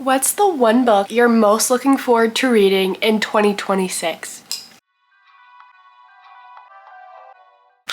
What's the one book you're most looking forward to reading in 2026?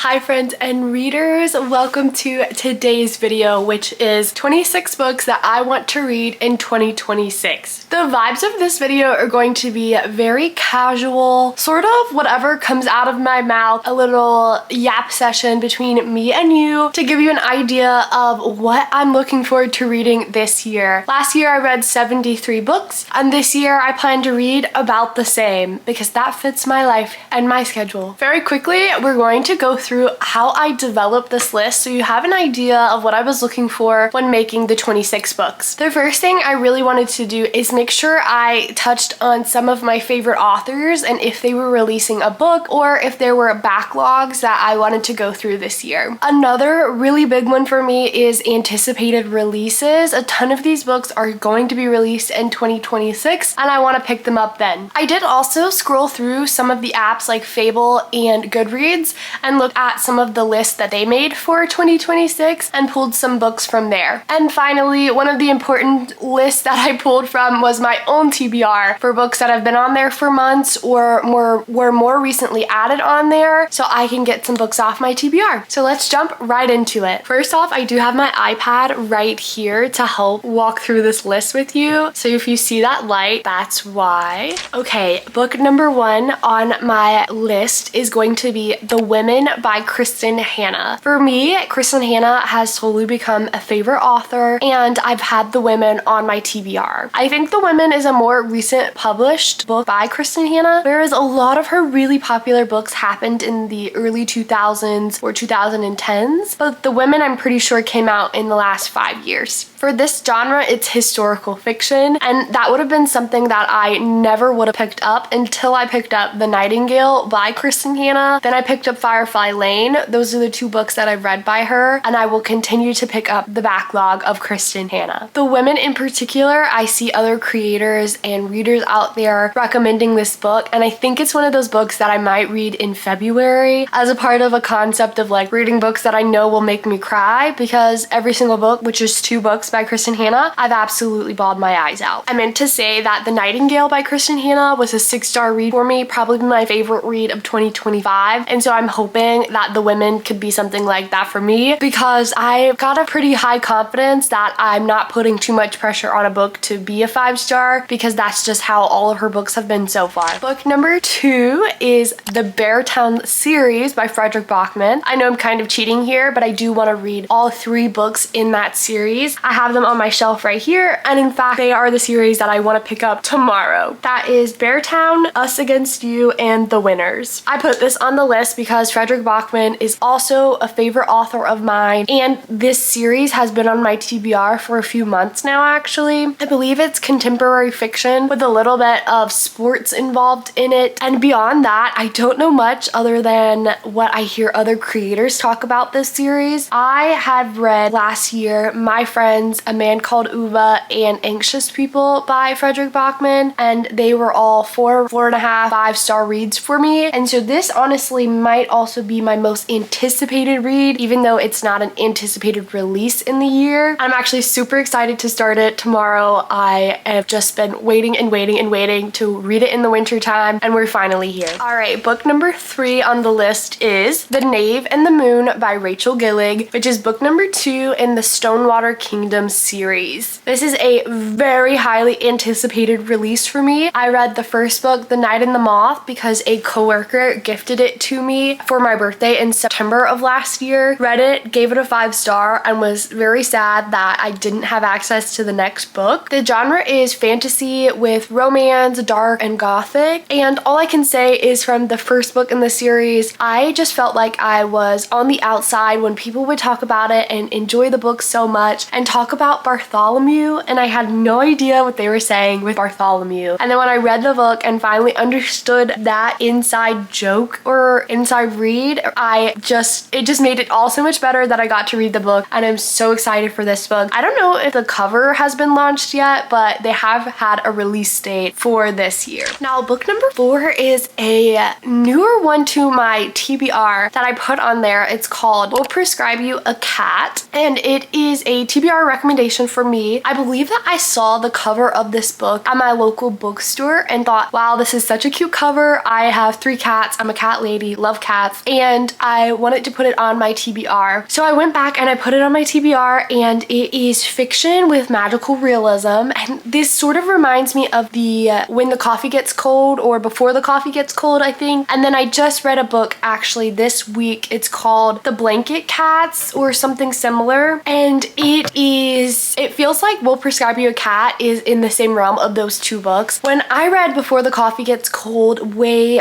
Hi friends and readers, welcome to today's video, which is 26 books that I want to read in 2026. The vibes of this video are going to be very casual, sort of whatever comes out of my mouth, a little yap session between me and you to give you an idea of what I'm looking forward to reading this year. Last year I read 73 books, and this year I plan to read about the same because that fits my life and my schedule. Very quickly, we're going to go through how I developed this list so you have an idea of what I was looking for when making the 26 books. The first thing I really wanted to do is make sure I touched on some of my favorite authors and if they were releasing a book or if there were backlogs that I wanted to go through this year. Another really big one for me is anticipated releases. A ton of these books are going to be released in 2026 and I want to pick them up then. I did also scroll through some of the apps like Fable and Goodreads and look at some of the lists that they made for 2026 and pulled some books from there. And finally, one of the important lists that I pulled from was my own TBR for books that have been on there for months or were more recently added on there so I can get some books off my TBR. So let's jump right into it. First off, I do have my iPad right here to help walk through this list with you. So if you see that light, that's why. Okay, book number one on my list is going to be The Women by Kristin Hannah. For me, Kristin Hannah has slowly become a favorite author and I've had The Women on my TBR. I think The Women is a more recent published book by Kristin Hannah, whereas a lot of her really popular books happened in the early 2000s or 2010s, but The Women I'm pretty sure came out in the last 5 years. For this genre, it's historical fiction, and that would have been something that I never would have picked up until I picked up The Nightingale by Kristin Hannah. Then I picked up Firefly Lane. Those are the two books that I've read by her, and I will continue to pick up the backlog of Kristin Hannah. The Women in particular, I see other creators and readers out there recommending this book, and I think it's one of those books that I might read in February as a part of a concept of like reading books that I know will make me cry, because every single book, which is 2 books by Kristin Hannah, I've absolutely bawled my eyes out. I meant to say that The Nightingale by Kristin Hannah was a 6-star read for me, probably my favorite read of 2025, and so I'm hoping that The Women could be something like that for me because I've got a pretty high confidence that I'm not putting too much pressure on a book to be a 5-star because that's just how all of her books have been so far. Book number 2 is the Beartown series by Fredrik Backman. I know I'm kind of cheating here, but I do want to read all 3 books in that series. I have them on my shelf right here, and in fact, they are the series that I want to pick up tomorrow. That is Beartown, Us Against You, and The Winners. I put this on the list because Fredrik Backman is also a favorite author of mine, and this series has been on my TBR for a few months now actually. I believe it's contemporary fiction with a little bit of sports involved in it, and beyond that, I don't know much other than what I hear other creators talk about this series. I had read last year My Friends, A Man Called Uva, and Anxious People by Fredrik Backman, and they were all 4, 4.5, 5-star reads for me, and so this honestly might also be my most anticipated read, even though it's not an anticipated release in the year. I'm actually super excited to start it tomorrow. I have just been waiting and waiting and waiting to read it in the winter time, and we're finally here. All right, book number 3 on the list is The Knave and the Moon by Rachel Gillig, which is book number 2 in the Stonewater Kingdom series. This is a very highly anticipated release for me. I read the first book, The Night and the Moth, because a coworker gifted it to me for my birthday in September of last year. Read it, gave it a 5-star, and was very sad that I didn't have access to the next book. The genre is fantasy with romance, dark, and gothic, and all I can say is from the first book in the series, I just felt like I was on the outside when people would talk about it and enjoy the book so much and talk about Bartholomew, and I had no idea what they were saying with Bartholomew. And then when I read the book and finally understood that inside joke or inside read, it just made it all so much better that I got to read the book, and I'm so excited for this book. I don't know if the cover has been launched yet, but they have had a release date for this year. Now, book number 4 is a newer one to my TBR that I put on there. It's called We'll Prescribe You a Cat, and it is a TBR recommendation for me. I believe that I saw the cover of this book at my local bookstore and thought, wow, this is such a cute cover. I have 3 cats. I'm a cat lady, love cats, and I wanted to put it on my TBR. So I went back and I put it on my TBR, and it is fiction with magical realism. And this sort of reminds me of the When the Coffee Gets Cold, or Before the Coffee Gets Cold, I think. And then I just read a book actually this week. It's called The Blanket Cats or something similar. And it feels like We'll Prescribe You a Cat is in the same realm of those 2 books. When I read Before the Coffee Gets Cold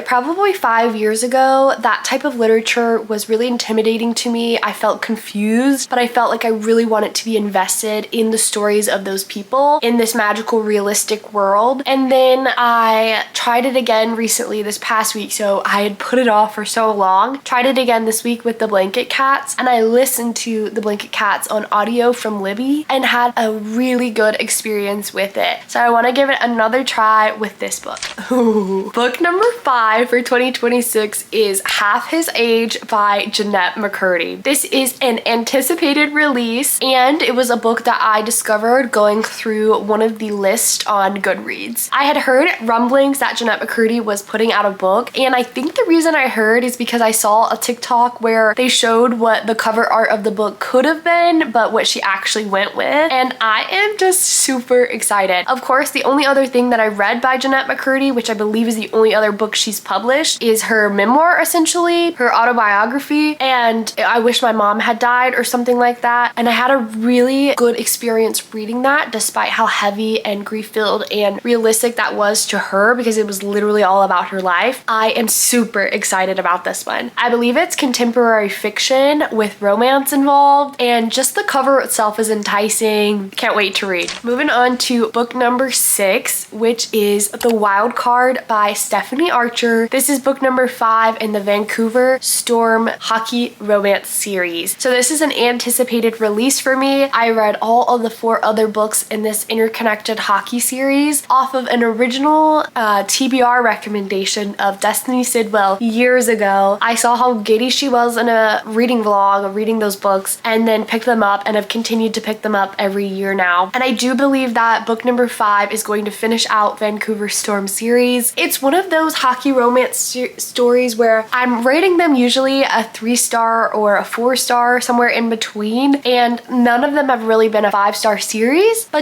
probably 5 years ago, that type of literature was really intimidating to me. I felt confused, but I felt like I really wanted to be invested in the stories of those people in this magical realistic world. And then I tried it again recently this past week, so I had put it off for so long. Tried it again this week with The Blanket Cats, and I listened to The Blanket Cats on audio from Libby and had a really good experience with it. So I want to give it another try with this book. Ooh. Book number 5 for 2026 is Half His Age by Jennette McCurdy. This is an anticipated release, and it was a book that I discovered going through one of the lists on Goodreads. I had heard rumblings that Jennette McCurdy was putting out a book, and I think the reason I heard is because I saw a TikTok where they showed what the cover art of the book could have been, but what she actually went with, and I am just super excited. Of course, the only other thing that I read by Jennette McCurdy, which I believe is the only other book she's published, is her memoir, essentially, her autobiography, and I Wish My Mom Had Died or something like that. And I had a really good experience reading that, despite how heavy and grief-filled and realistic that was to her, because it was literally all about her life. I am super excited about this one. I believe it's contemporary fiction with romance involved, and just the cover itself is enticing. Can't wait to read. Moving on to book number 6, which is The Wild Card by Stephanie Archer. This is book number 5 in the Vancouver Storm hockey romance series. So this is an anticipated release for me. I read all of the 4 other books in this interconnected hockey series off of an original TBR recommendation of Destiny Sidwell years ago. I saw how giddy she was in a reading vlog of reading those books, and then picked them up and have continued to pick them up every year now. And I do believe that book number 5 is going to finish out Vancouver Storm series. It's one of those hockey romance stories where I'm rating them usually a 3-star or a 4-star, somewhere in between, and none of them have really been a 5-star series, or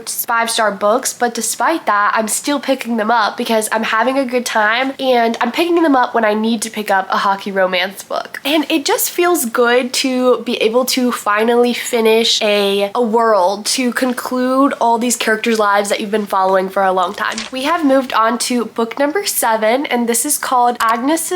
5-star books, but despite that, I'm still picking them up because I'm having a good time, and I'm picking them up when I need to pick up a hockey romance book. And it just feels good to be able to finally finish a world, to conclude all these characters' lives that you've been following for a long time. We have moved on to book number 7, and this is called Agnes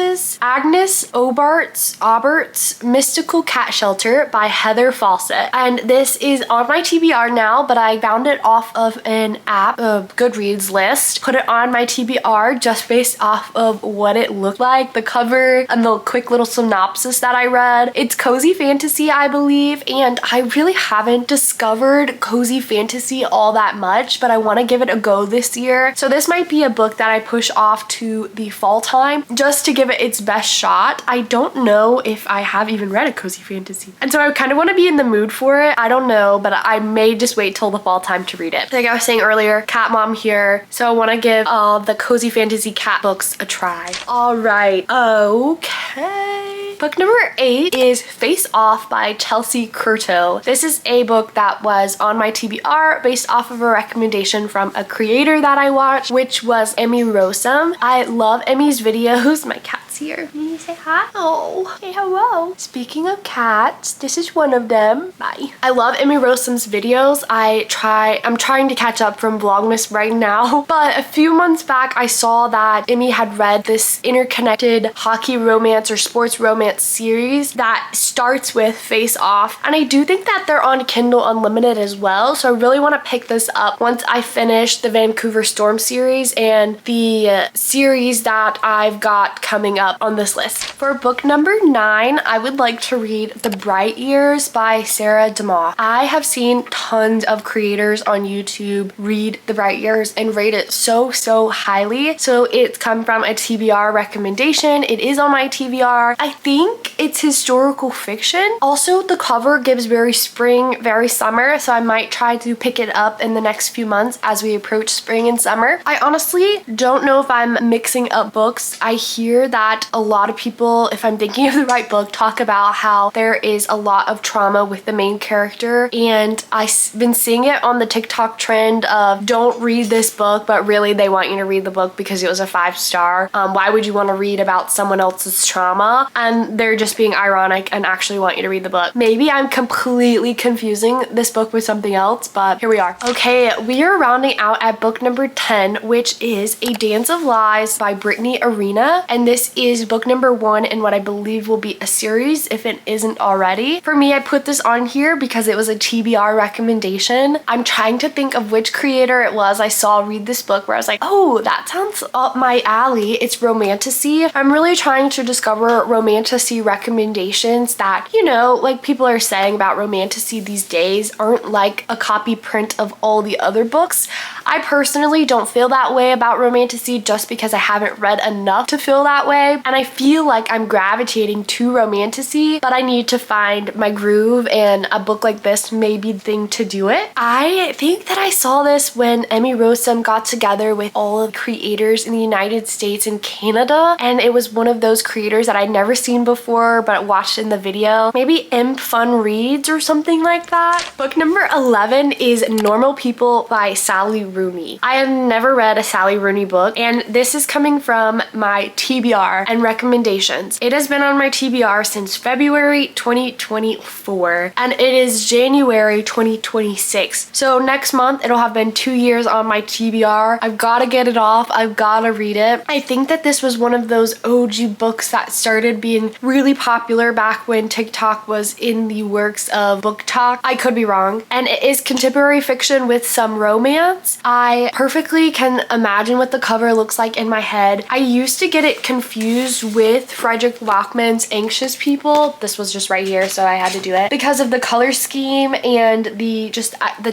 Aubert's Mystical Cat Shelter by Heather Fawcett. And this is on my TBR now, but I found it off of an app, a Goodreads list, put it on my TBR just based off of what it looked like, the cover, and the quick little synopsis that I read. It's cozy fantasy, I believe, and I really haven't discovered cozy fantasy all that much, but I want to give it a go this year. So this might be a book that I push off to the fall time just to give it its best shot. I don't know if I have even read a cozy fantasy, and so I kind of want to be in the mood for it. I don't know, but I may just wait till the fall time to read it. Like I was saying earlier, cat mom here, so I want to give all the cozy fantasy cat books a try. All right, okay. Book number 8 is Face Off by Chelsea Curto. This is a book that was on my TBR based off of a recommendation from a creator that I watched, which was Emmy Rossum. I love Emmy's videos. My cat's here. Can you say hi? Oh, hey, hello. Speaking of cats, this is one of them. Bye. I love Emmy Rossum's videos. I'm trying to catch up from Vlogmas right now, but a few months back I saw that Emmy had read this interconnected hockey romance or sports romance series that starts with Face Off, and I do think that they're on Kindle Unlimited as well, so I really want to pick this up once I finish the Vancouver Storm series and the series that I've got coming up on this list. For book number 9, I would like to read The Bright Years by Sarah DeMoss. I have seen tons of creators on YouTube read The Bright Years and rate it so highly, so it's come from a TBR recommendation. It is on my TBR. I think it's historical fiction. Also, the cover gives very spring, very summer, so I might try to pick it up in the next few months as we approach spring and summer. I honestly don't know if I'm mixing up books. I hear that a lot of people, if I'm thinking of the right book, talk about how there is a lot of trauma with the main character, and I've been seeing it on the TikTok trend of don't read this book, but really they want you to read the book because it was a 5-star. Why would you want to read about someone else's trauma? And they're just being ironic and actually want you to read the book. Maybe I'm completely confusing this book with something else, but here we are. Okay, we are rounding out at book number 10, which is A Dance of Lies by Brittany Arena, and this is book number 1 in what I believe will be a series if it isn't already. For me, I put this on here because it was a TBR recommendation. I'm trying to think of which creator it was I saw read this book where I was like, oh, that sounds up my alley. It's romantasy. I'm really trying to discover romantasy recommendations that, you know, like people are saying about romantasy these days aren't like a copy print of all the other books. I personally don't feel that way about romantasy just because I haven't read enough to feel that way, and I feel like I'm gravitating to romantasy, but I need to find my groove, and a book like this may be the thing to do it. I think that I saw this when Emmy Rossum got together with all of the creators in the United States and Canada, and it was one of those creators that I'd never seen before but watched in the video. Maybe Imp Fun Reads or something like that. Book number 11 is Normal People by Sally Rooney. I have never read a Sally Rooney book, and this is coming from my TBR and recommendations. It has been on my TBR since February 2024, and it is January 2026. So next month, it'll have been 2 years on my TBR. I've got to get it off. I've got to read it. I think that this was one of those OG books that started being really popular back when TikTok was in the works of BookTok. I could be wrong. And it is contemporary fiction with some romance. I perfectly can imagine what the cover looks like in my head. I used to get it confused with Frederick Bachman's Anxious People. This was just right here, so I had to do it because of the color scheme and the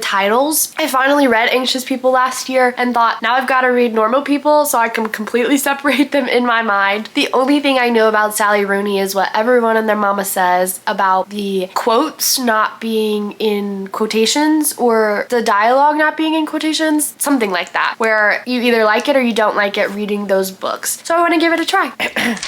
titles. I finally read Anxious People last year and thought, now I've got to read Normal People so I can completely separate them in my mind. The only thing I know about Sally Rooney is what everyone and their mama says about the quotes not being in quotations or the dialogue not being in quotations, something like that, where you either like it or you don't like it reading those books. So I want to give it a try.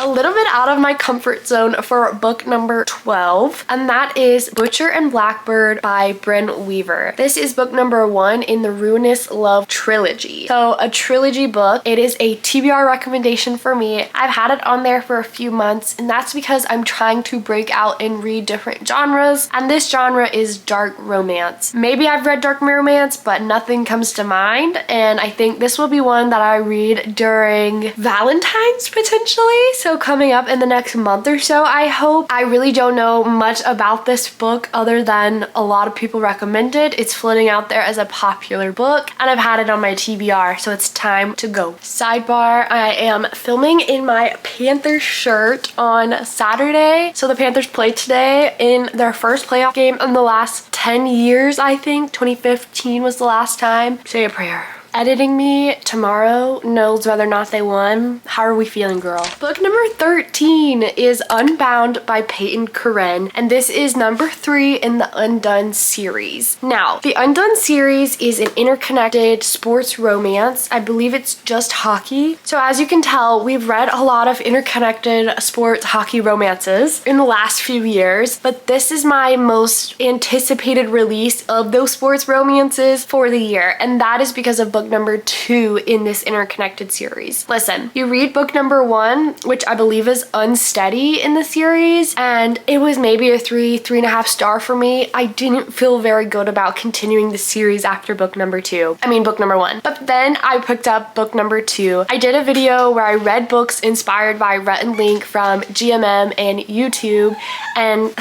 A little bit out of my comfort zone for book number 12, and that is Butcher and Blackbird by Brynne Weaver. This is book number 1 in the Ruinous Love trilogy. So a trilogy book. It is a TBR recommendation for me. I've had it on there for a few months, and that's because I'm trying to break out and read different genres, and this genre is dark romance. Maybe I've read dark romance, but nothing comes to mind, and I think this will be one that I read during Valentine's potentially, so coming up in the next month or so, I hope. I really don't know much about this book other than a lot of people recommend it. It's floating out there as a popular book, and I've had it on my TBR, so it's time to go. Sidebar, I am filming in my Panthers shirt on Saturday. So the Panthers played today in their first playoff game in the last 10 years, I think. 2015 was the last time. Say a prayer. Editing me tomorrow knows whether or not they won. How are we feeling, girl? Book number 13 is Unbound by Peyton Corinne, and this is number 3 in the Undone series. Now, the Undone series is an interconnected sports romance. I believe it's just hockey. So as you can tell, we've read a lot of interconnected sports hockey romances in the last few years, but this is my most anticipated release of those sports romances for the year, and that is because of book number 2 in this interconnected series. Listen, you read book number 1, which I believe is Unsteady in the series, and it was maybe a 3.5 star for me. I didn't feel very good about continuing the series after book number 2. I mean book number 1. But then I picked up book number 2. I did a video where I read books inspired by Rhett and Link from GMM and YouTube, and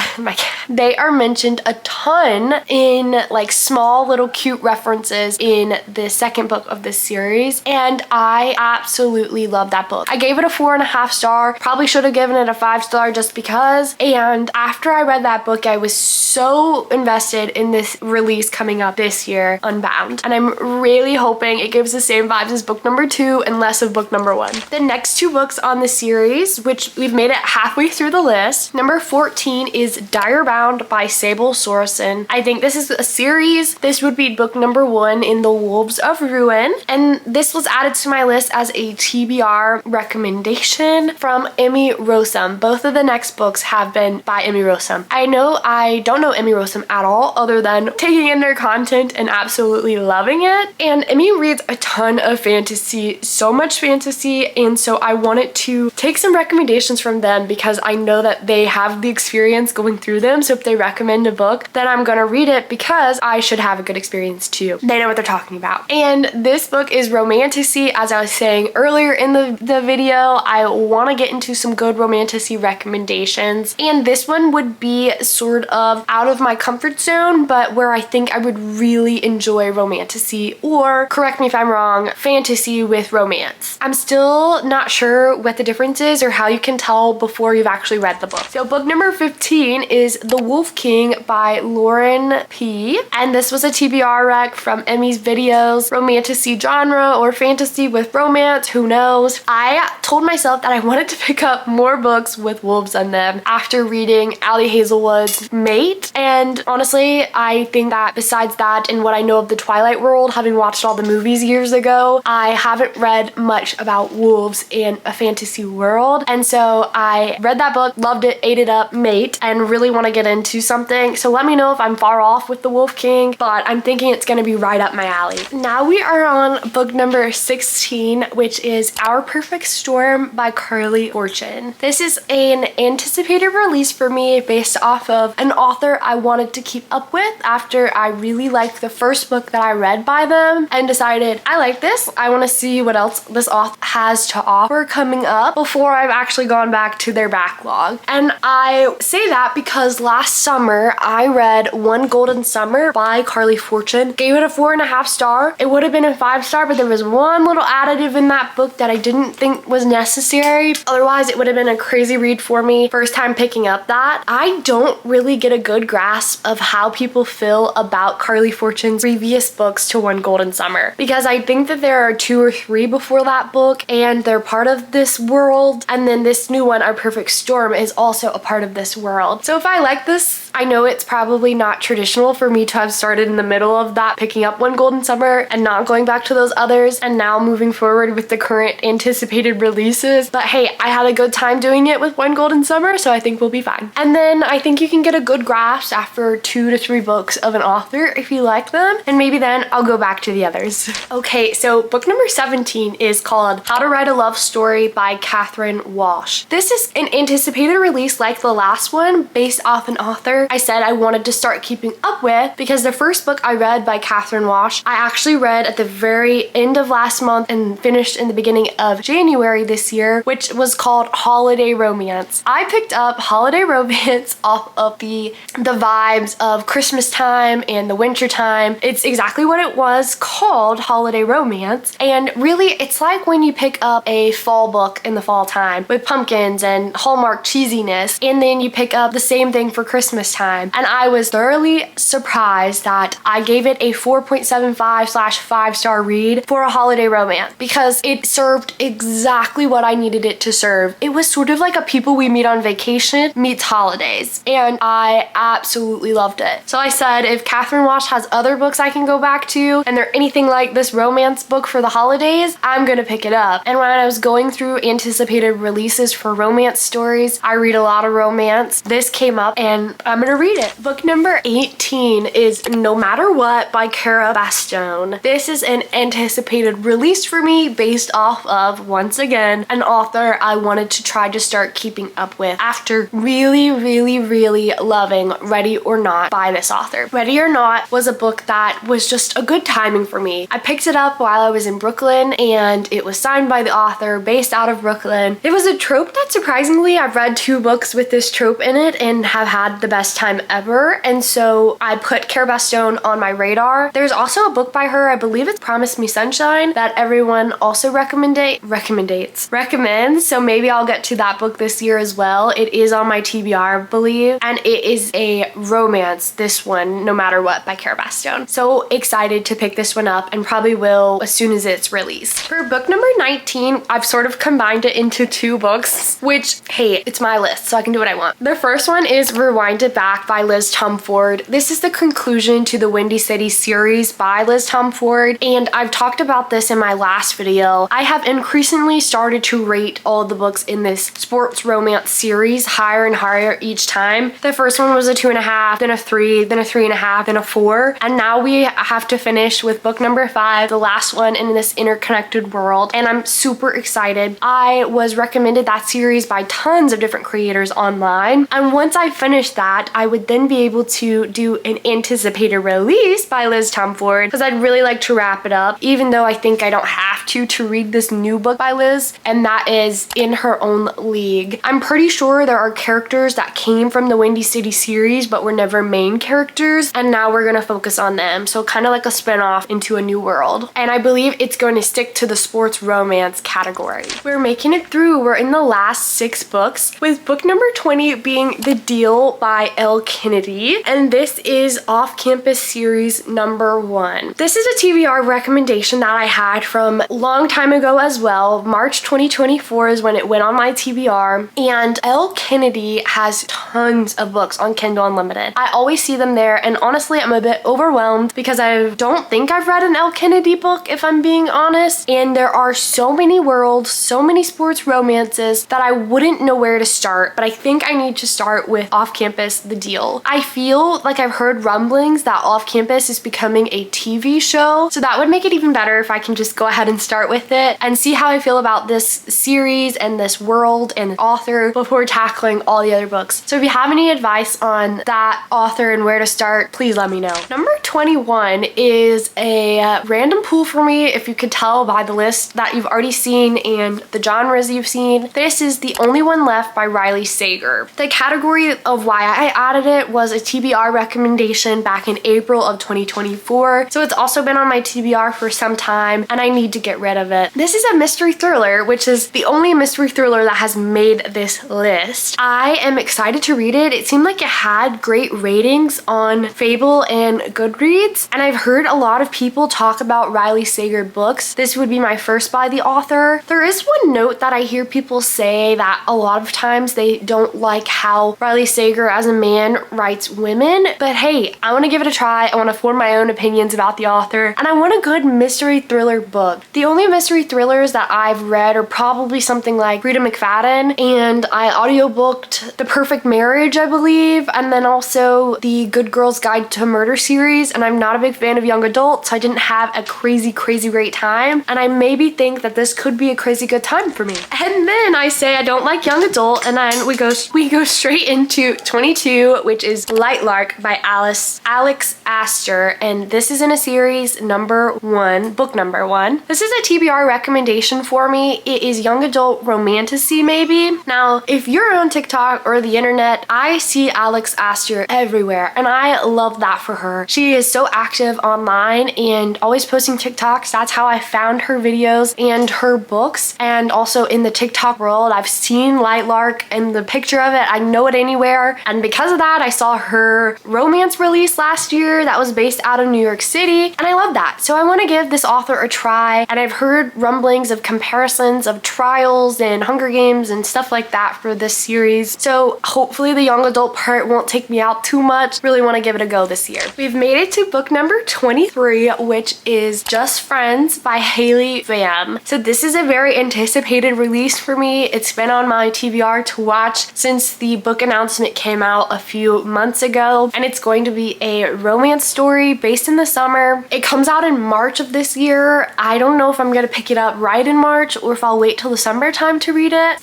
they are mentioned a ton in like small little cute references in the second second book of this series, and I absolutely love that book. I gave it a 4.5 star, probably should have given it a 5 star just because, and after I read that book, I was so invested in this release coming up this year, Unbound, and I'm really hoping it gives the same vibes as book number 2 and less of book number 1. The next 2 books on the series, which we've made it halfway through the list, number 14 is Dire Bound by Sable Sorensen. I think this is a series. This would be book number 1 in the Wolves of Ruin, and this was added to my list as a TBR recommendation from Emmy Rossum. Both of the next books have been by Emmy Rossum. I know I don't know Emmy Rossum at all other than taking in their content and absolutely loving it, and Emmy reads a ton of fantasy, so much fantasy, and so I wanted to take some recommendations from them because I know that they have the experience going through them. So if they recommend a book, then I'm gonna read it because I should have a good experience too. They know what they're talking about. And this book is romantasy. As I was saying earlier in the video, I want to get into some good romantasy recommendations, and this one would be sort of out of my comfort zone, but where I think I would really enjoy romantasy, or correct me if I'm wrong, fantasy with romance. I'm still not sure what the difference is or how you can tell before you've actually read the book. So book number 15 is The Wolf King by Lauren P. And this was a TBR rec from Emmy's videos. Romantasy genre or fantasy with romance, who knows? I told myself that I wanted to pick up more books with wolves in them after reading Ali Hazelwood's Mate. And honestly, I think that besides that and what I know of the Twilight world, having watched all the movies years ago, I haven't read much about wolves in a fantasy world. And so I read that book, loved it, ate it up, Mate, and really want to get into something. So let me know if I'm far off with The Wolf King, but I'm thinking it's going to be right up my alley. Now we are on book number 16, which is Our Perfect Storm by Carly Fortune. This is an anticipated release for me based off of an author I wanted to keep up with after I really liked the first book that I read by them and decided I like this. I want to see what else this author has to offer coming up before I've actually gone back to their backlog. And I say that because last summer I read One Golden Summer by Carly Fortune, gave it a 4.5 star. It would have been a 5 star, but there was one little additive in that book that I didn't think was necessary. Otherwise, it would have been a crazy read for me. First time picking up that. I don't really get a good grasp of how people feel about Carly Fortune's previous books to One Golden Summer, because I think that there are 2 or 3 before that book and they're part of this world, and then this new one, Our Perfect Storm, is also a part of this world. So if I like this, I know it's probably not traditional for me to have started in the middle of that, picking up One Golden Summer and not going back to those others, and now moving forward with the current anticipated releases. But hey, I had a good time doing it with One Golden Summer, so I think we'll be fine. And then I think you can get a good grasp after 2 to 3 books of an author if you like them, and maybe then I'll go back to the others. Okay, so book number 17 is called How to Write a Love Story by Catherine Walsh. This is an anticipated release like the last one, based off an author I said I wanted to start keeping up with, because the first book I read by Catherine Walsh, I actually read at the very end of last month and finished in the beginning of January this year, which was called Holiday Romance. I picked up Holiday Romance off of the vibes of Christmas time and the winter time. It's exactly what it was called, Holiday Romance, and really it's like when you pick up a fall book in the fall time with pumpkins and Hallmark cheesiness, and then you pick up the same thing for Christmas time. And I was thoroughly surprised that I gave it a 4.75/5 star read for a holiday romance, because it served exactly what I needed it to serve. It was sort of like a People We Meet on Vacation meets holidays, and I absolutely loved it. So I said, if Catherine Walsh has other books I can go back to and they're anything like this romance book for the holidays, I'm gonna pick it up. And when I was going through anticipated releases for romance stories, I read a lot of romance. This came up and I'm gonna read it. Book number 18 is No Matter What by Cara Bastone. This is an anticipated release for me based off of, once again, an author I wanted to try to start keeping up with after really loving Ready or Not by this author. Ready or Not was a book that was just a good timing for me. I picked it up while I was in Brooklyn and it was signed by the author based out of Brooklyn. It was a trope that surprisingly I've read 2 books with this trope in it and have had the best time ever, and so I put Cara Bastone on my radar. There's also a book by her, I believe believe it's Promise Me Sunshine that everyone also recommends. So maybe I'll get to that book this year as well. It is on my TBR, I believe, and it is a romance, this one, No Matter What by Cara Bastione. So excited to pick this one up and probably will as soon as it's released. For book number 19, I've sort of combined it into two books, which, hey, it's my list, so I can do what I want. The first one is Rewind It Back by Liz Tomforde. This is the conclusion to the Windy City series by Liz Tomforde, and I've talked about this in my last video. I have increasingly started to rate all of the books in this sports romance series higher and higher each time. The first one was a 2.5, then a 3, then a 3.5, then a 4, and now we have to finish with book number 5, the last one in this interconnected world, and I'm super excited. I was recommended that series by tons of different creators online, and once I finished that, I would then be able to do an anticipated release by Liz Tomforde because I'd really like to wrap it up, even though I think I don't have to read this new book by Liz, and that is In Her Own League. I'm pretty sure there are characters that came from the Windy City series but were never main characters, and now we're gonna focus on them, so kind of like a spin-off into a new world, and I believe it's going to stick to the sports romance category. We're making it through. We're in the last 6 books, with book number 20 being The Deal by Elle Kennedy, and this is Off Campus series number 1. This is a TBR recommendation that I had from a long time ago as well. March 2024 is when it went on my TBR, and Elle Kennedy has tons of books on Kindle Unlimited. I always see them there, and honestly I'm a bit overwhelmed because I don't think I've read an Elle Kennedy book, if I'm being honest, and there are so many worlds, so many sports romances that I wouldn't know where to start, but I think I need to start with Off Campus, The Deal. I feel like I've heard rumblings that Off Campus is becoming a TV show, so that would make it even better if I can just go ahead and start with it and see how I feel about this series and this world and author before tackling all the other books. So if you have any advice on that author and where to start, please let me know. Number 21 is a random pull for me, if you could tell by the list that you've already seen and the genres you've seen. This is The Only One Left by Riley Sager. The category of why I added it was a TBR recommendation back in April of 2024, so it's also been on my TBR for some time and I need to get rid of it. This is a mystery thriller, which is the only mystery thriller that has made this list. I am excited to read it. It seemed like it had great ratings on Fable and Goodreads, and I've heard a lot of people talk about Riley Sager books. This would be my first by the author. There is one note that I hear people say that a lot of times they don't like how Riley Sager as a man writes women, but hey, I want to give it a try. I want to form my own opinions about the author, and I want a good mystery thriller book. The only mystery thrillers that I've read are probably something like Rita McFadden, and I audiobooked The Perfect Marriage, I believe, and then also the Good Girl's Guide to Murder series, and I'm not a big fan of young adults, so I didn't have a crazy great time, and I maybe think that this could be a crazy good time for me. And then I say I don't like young adult, and then we go straight into 22, which is Light Lark by Alex Astor, and this is in a series number 1, book number 1. This is a TBR recommendation for me. It is young adult romantasy maybe. Now, if you're on TikTok or the internet, I see Alex Astor everywhere, and I love that for her. She is so active online and always posting TikToks. That's how I found her videos and her books, and also in the TikTok world, I've seen Light Lark and the picture of it, I know it anywhere, and because of that, I saw her romance release last year that was based out of New York City, and I love that. So I want to give this author a try, and I've heard rumblings of comparisons of Trials and Hunger Games and stuff like that for this series, so hopefully the young adult part won't take me out too much. Really want to give it a go this year. We've made it to book number 23, which is Just Friends by Haley Pham. So this is a very anticipated release for me. It's been on my TBR to watch since the book announcement came out a few months ago, and it's going to be a romance story based in the summer. It comes out in March of this year. I don't know if if I'm gonna pick it up right in March or if I'll wait till the summertime to read it.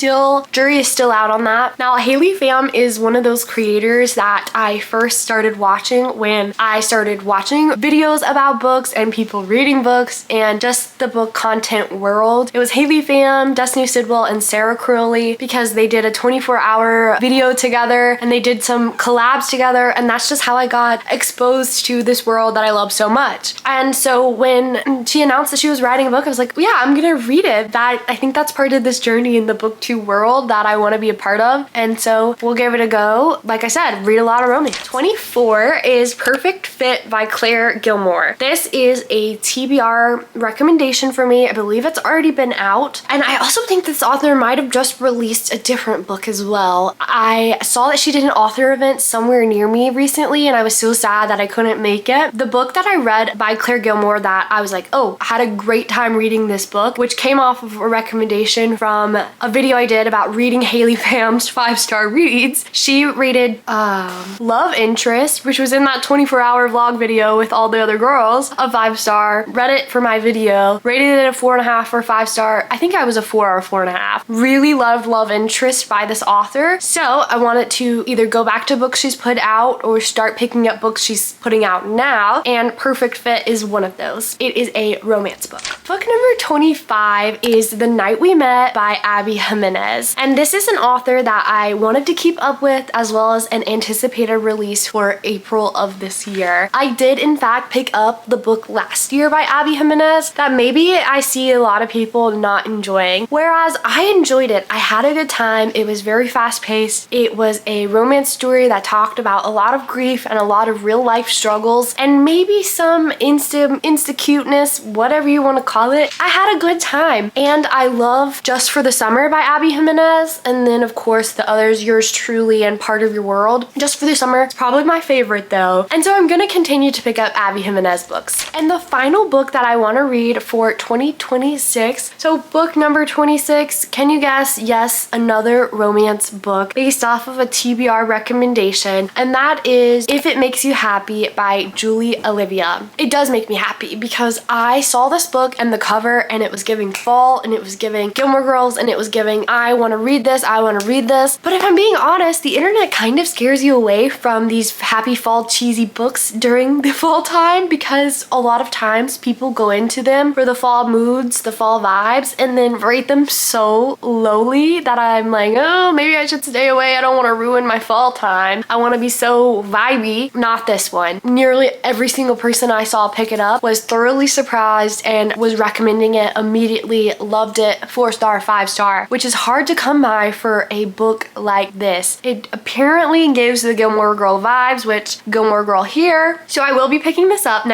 Jury is still out on that. Now, Haley Pham is one of those creators that I first started watching when I started watching videos about books and people reading books and just the book content world. It was Haley Pham, Destiny Sidwell, and Sarah Crowley, because they did a 24-hour video together and they did some collabs together, and that's just how I got exposed to this world that I love so much. And so when she announced that she was writing a book, I was like, yeah, I'm gonna read it. I think that's part of this journey in the booktube world that I want to be a part of, and so we'll give it a go. Like I said, read a lot of romance. 24 is Perfect Fit by Claire Gilmore. This is a TBR recommendation for me. I believe it's already been out, and I also think this author might have just released a different book as well. I saw that she did an author event somewhere near me recently, and I was so sad that I couldn't make it. The book that I read by Claire Gilmore that I was like, oh, I had a great time reading this book, which came off of a recommendation from a video I did about reading Haley Pham's 5-star reads. She rated Love Interest, which was in that 24-hour vlog video with all the other girls, a 5-star. Read it for my video, rated it a 4.5 or 5-star. I think I was a 4 or 4.5. Really loved Love Interest by this author, so I wanted to either go back to books she's put out or start picking up books she's putting out now, and Perfect Fit is one of those. It is a romance book. Book number 25 is The Night We Met by Abby Jimenez, and this is an author that I wanted to keep up with, as well as an anticipated release for April of this year. I did in fact pick up the book last year by Abby Jimenez that maybe I see a lot of people not enjoying, whereas I enjoyed it. I had a good time. It was very fast-paced. It was a romance story that talked about a lot of grief and a lot of real life struggles and maybe some insta cuteness, whatever you want to call it. I had a good time, and I love Just for the Summer by Abby Jimenez, and then of course the others, Yours Truly and Part of Your World. Just for the Summer is probably my favorite though, and so I'm gonna continue to pick up Abby Jimenez books. And the final book that I want to read for 2026, so book number 26, can you guess? Yes, another romance book based off of a TBR recommendation, and that is If It Makes You Happy by Julie Olivia. It does make me happy because I saw this book and the cover, and it was giving fall, and it was giving Gilmore Girls, and it was giving I want to read this, I want to read this. But if I'm being honest, the internet kind of scares you away from these happy fall cheesy books during the fall time, because a lot of times people go into them for the fall moods, the fall vibes, and then rate them so lowly that I'm like, oh, maybe I should stay away. I don't want to ruin my fall time. I want to be so vibey. Not this one. Nearly every single person I saw pick it up was thoroughly surprised and was recommending it immediately, loved it, 4-star, 5-star, which is hard to come by for a book like this. It apparently gives the Gilmore Girl vibes, which Gilmore Girl here. So I will be picking this up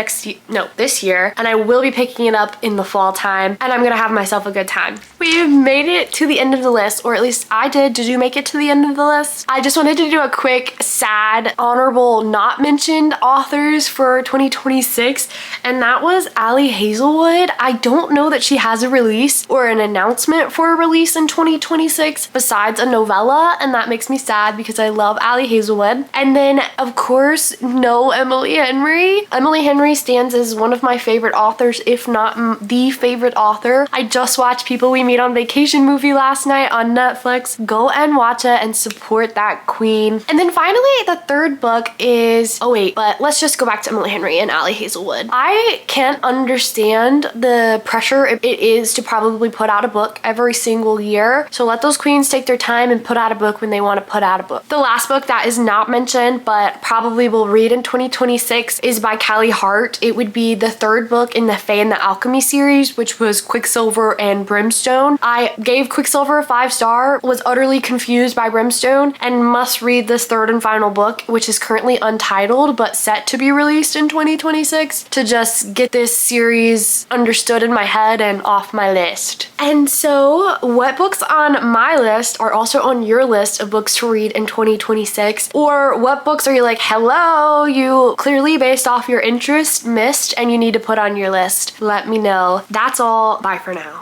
this year, and I will be picking it up in the fall time, and I'm gonna have myself a good time. We've made it to the end of the list, or at least I did. Did you make it to the end of the list? I just wanted to do a quick, sad, honorable, not mentioned authors for 2026, and that was Ali Hazelwood. I don't know that she has a release or an announcement for a release in 2026 besides a novella, and that makes me sad because I love Ali Hazelwood. And then, of course, no Emily Henry. Emily Henry stands as one of my favorite authors, if not the favorite author. I just watched People We Meet on Vacation movie last night on Netflix. Go and watch it and support that queen. And then finally, the third book is, oh wait, but let's just go back to Emily Henry and Ali Hazelwood. I can't understand the pressure it is to probably put out a book every single year. So let those queens take their time and put out a book when they want to put out a book. The last book that is not mentioned, but probably will read in 2026 is by Callie Hart. It would be the third book in the Fae and the Alchemy series, which was Quicksilver and Brimstone. I gave Quicksilver a 5-star, was utterly confused by Brimstone, and must read this third and final book, which is currently untitled but set to be released in 2026, to just get this series understood in my head and off my list. And so what books on my list are also on your list of books to read in 2026? Or what books are you like, hello, you clearly based off your interest missed and you need to put on your list? Let me know. That's all. Bye for now.